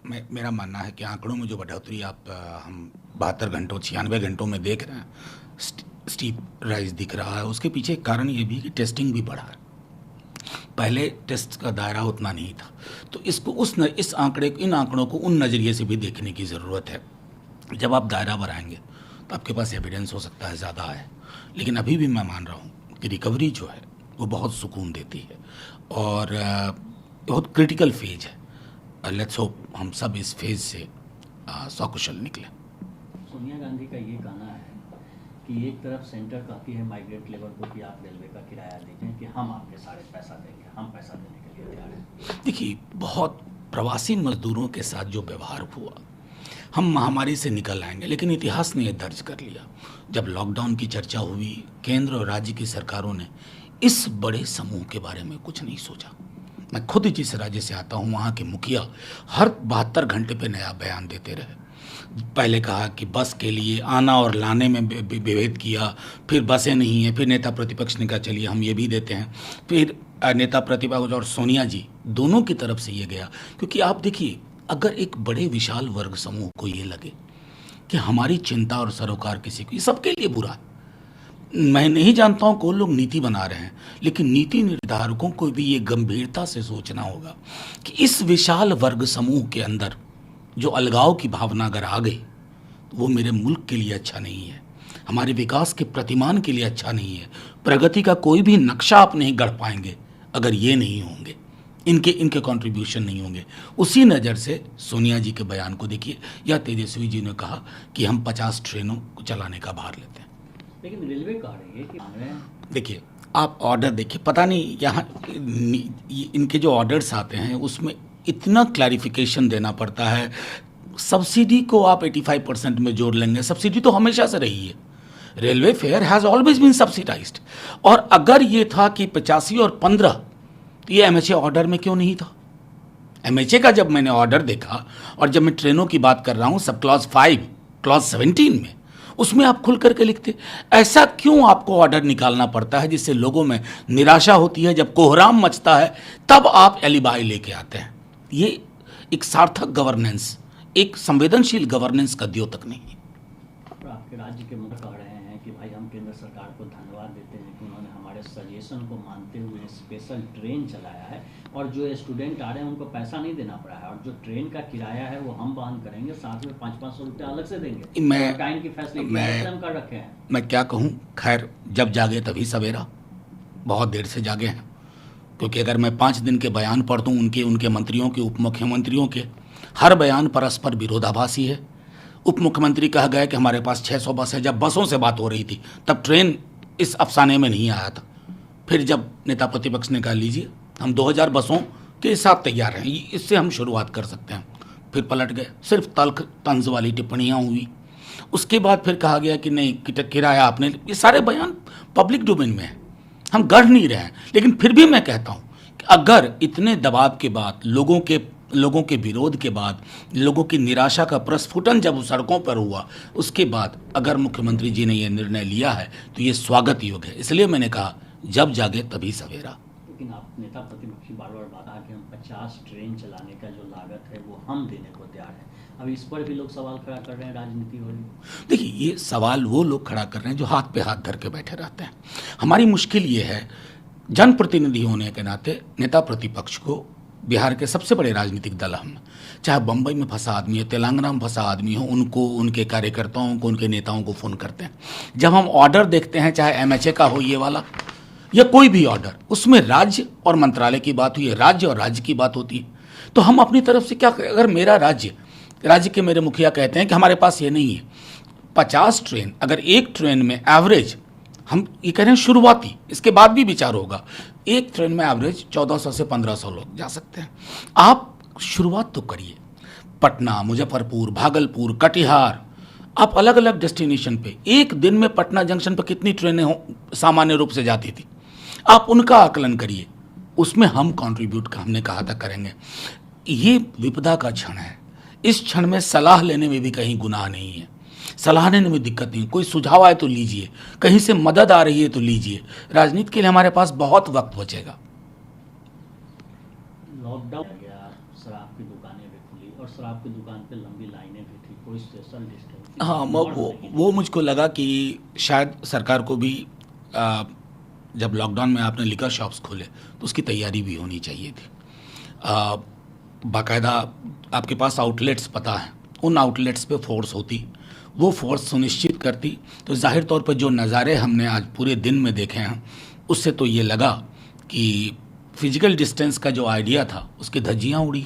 मेरा मानना है कि आंकड़ों में जो बढ़ोतरी आप हम 72 घंटों 96 घंटों में देख रहे हैं, स्टीप राइज दिख रहा है। उसके पीछे एक कारण ये भी कि टेस्टिंग भी बढ़ा है। पहले टेस्ट का दायरा उतना नहीं था, तो इसको इन आंकड़ों को उन नज़रिए से भी देखने की ज़रूरत है। जब आप दायरा बढ़ाएंगे तो आपके पास एविडेंस हो सकता है ज़्यादा है, लेकिन अभी भी मैं मान रहा हूँ कि रिकवरी जो है वो बहुत सुकून देती है और बहुत क्रिटिकल फेज है। लेट्स होप हम सब इस फेज से सकुशल निकलें। सोनिया गांधी का ये कहना है कि एक तरफ सेंटर कहती है माइग्रेंट लेबर को कि आप रेलवे का किराया दीजिए, कि हम आपके सारे पैसा देंगे, हम पैसा देने के लिए तैयार हैं। देखिए, बहुत प्रवासी मजदूरों के साथ जो व्यवहार हुआ, हम महामारी से निकल आएंगे, लेकिन इतिहास ने यह दर्ज कर लिया। जब लॉकडाउन की चर्चा हुई, केंद्र और राज्य की सरकारों ने इस बड़े समूह के बारे में कुछ नहीं सोचा। मैं खुद जिस राज्य से आता हूँ, वहाँ के मुखिया हर 72 घंटे पे नया बयान देते रहे। पहले कहा कि बस के लिए आना और लाने में विभेद किया, फिर बसें नहीं हैं, फिर नेता प्रतिपक्ष ने कहा चलिए हम ये भी देते हैं, फिर नेता प्रतिपक्ष और सोनिया जी दोनों की तरफ से ये गया। क्योंकि आप देखिए, अगर एक बड़े विशाल वर्ग समूह को ये लगे कि हमारी चिंता और सरोकार किसी को, ये सबके लिए बुरा है। मैं नहीं जानता हूँ कौन लोग नीति बना रहे हैं, लेकिन नीति निर्धारकों को भी ये गंभीरता से सोचना होगा कि इस विशाल वर्ग समूह के अंदर जो अलगाव की भावना अगर आ गई तो वो मेरे मुल्क के लिए अच्छा नहीं है, हमारे विकास के प्रतिमान के लिए अच्छा नहीं है। प्रगति का कोई भी नक्शा आप नहीं गढ़ पाएंगे अगर ये नहीं होंगे, इनके कंट्रीब्यूशन नहीं होंगे। उसी नज़र से सोनिया जी के बयान को देखिए, या तेजस्वी जी ने कहा कि हम 50 ट्रेनों को चलाने का भार लेते हैं, लेकिन रेलवे कह रही है कि देखिए आप ऑर्डर देखिए, पता नहीं यहाँ इनके जो ऑर्डर्स आते हैं उसमें इतना क्लैरिफिकेशन देना पड़ता है। सब्सिडी को आप 85% में जोड़ लेंगे, सब्सिडी तो हमेशा से रही है। Railway fare has always been subsidised. और अगर ये था कि 85 और 15, तो ये एमएचए ऑर्डर में क्यों नहीं था? एमएचए का जब मैंने ऑर्डर देखा, और जब मैं ट्रेनों की बात कर रहा हूँ, सब क्लॉज 5 क्लॉज 17 में, उसमें आप खुल करके लिखते। ऐसा क्यों आपको ऑर्डर निकालना पड़ता है जिससे लोगों में निराशा होती है? जब कोहराम मचता है तब आप एलिबाई लेके आते हैं। ये एक सार्थक गवर्नेंस, एक संवेदनशील गवर्नेंस का द्योतक नहीं है। और आपके राज्य के मुख्य कह रहे हैं कि भाई हम केंद्र सरकार को धन्यवाद देते हैं कि उन्होंने हमारे सजेशन को मानते हुए स्पेशल ट्रेन चलाया है, और जो स्टूडेंट आ रहे हैं उनको पैसा नहीं देना पड़ा है, और जो ट्रेन का किराया है वो हम वहन करेंगे, साथ में 500-500 रुपया अलग से देंगे। मैं की फैसिलिटी हम कर रखे हैं। मैं क्या कहूँ, खैर जब जागे तभी सवेरा, बहुत देर से जागे हैं। क्योंकि अगर मैं 5 दिन के बयान पढ़ दूँ उनके मंत्रियों के, उप मुख्यमंत्रियों के, हर बयान परस्पर विरोधाभासी है। उप मुख्यमंत्री कहा गया कि हमारे पास 600 बस है। जब बसों से बात हो रही थी तब ट्रेन इस अफसाने में नहीं आया था। फिर जब नेता प्रतिपक्ष ने कहा लीजिए हम 2000 बसों के साथ तैयार हैं, इससे हम शुरुआत कर सकते हैं, फिर पलट गए, सिर्फ तल्ख तंज वाली टिप्पणियाँ हुई। उसके बाद फिर कहा गया कि नहीं किराया आपने, ये सारे बयान पब्लिक डोमेन में है, हम गढ़ नहीं रहे हैं। लेकिन फिर भी मैं कहता हूँ कि अगर इतने दबाव के बाद, लोगों के विरोध के बाद, लोगों की निराशा का प्रस्फुटन जब सड़कों पर हुआ, उसके बाद अगर मुख्यमंत्री जी ने यह निर्णय लिया है तो ये स्वागत योग्य है। इसलिए मैंने कहा जब जागे तभी सवेरा। लेकिन आप नेता प्रतिपक्षी बार बार कहा कि हम 50 ट्रेन चलाने का जो लागत है वो हम देने को तैयार हैं। अब इस पर भी लोग सवाल खड़ा कर रहे हैं, राजनीति हो रही। देखिए, ये सवाल वो लोग खड़ा कर रहे हैं जो हाथ पे हाथ धर के बैठे रहते हैं। हमारी मुश्किल ये है, जनप्रतिनिधि होने के नाते नेता प्रतिपक्ष को, बिहार के सबसे बड़े राजनीतिक दल हम, चाहे बम्बई में फंसा आदमी हो, तेलंगाना में फंसा आदमी हो, उनको, उनके कार्यकर्ताओं को, उनके नेताओं को फ़ोन करते हैं। जब हम ऑर्डर देखते हैं, चाहे एमएचए का हो ये वाला या कोई भी ऑर्डर, उसमें राज्य और मंत्रालय की बात हुई है, राज्य और राज्य की बात होती है, तो हम अपनी तरफ से क्या करें? अगर मेरा राज्य के मेरे मुखिया कहते हैं कि हमारे पास ये नहीं है 50 ट्रेन, अगर एक ट्रेन में एवरेज, हम ये कह रहे हैं शुरुआती, इसके बाद भी विचार होगा, एक ट्रेन में एवरेज 1400 से 1500 लोग जा सकते हैं। आप शुरुआत तो करिए। पटना, मुजफ्फरपुर, भागलपुर, कटिहार, आप अलग अलग डेस्टिनेशन पे, एक दिन में पटना जंक्शन पर कितनी ट्रेनें सामान्य रूप से जाती थी, आप उनका आकलन करिए। उसमें हम कंट्रीब्यूट, हमने कहा था, करेंगे। ये विपदा का क्षण है। इस क्षण में सलाह लेने में भी कहीं गुनाह नहीं है, सलाह लेने में दिक्कत नहीं। कोई सुझाव आए तो लीजिए, कहीं से मदद आ रही है तो लीजिए। राजनीति के लिए हमारे पास बहुत वक्त बचेगा। लॉकडाउन गया, शराब की दुकानें भी खुली और शराब की दुकान पे लंबी लाइनें भी थी, कोई सोशल डिस्टेंसिंग हाँ, वो मुझको लगा कि शायद सरकार को भी जब लॉकडाउन में आपने लिकर शॉप्स खोले तो उसकी तैयारी भी होनी चाहिए थी। बाकायदा आपके पास आउटलेट्स पता है, उन आउटलेट्स पे फोर्स होती, वो फोर्स सुनिश्चित करती, तो जाहिर तौर पर जो नज़ारे हमने आज पूरे दिन में देखे हैं उससे तो ये लगा कि फिजिकल डिस्टेंस का जो आइडिया था उसकी धज्जियाँ उड़ी।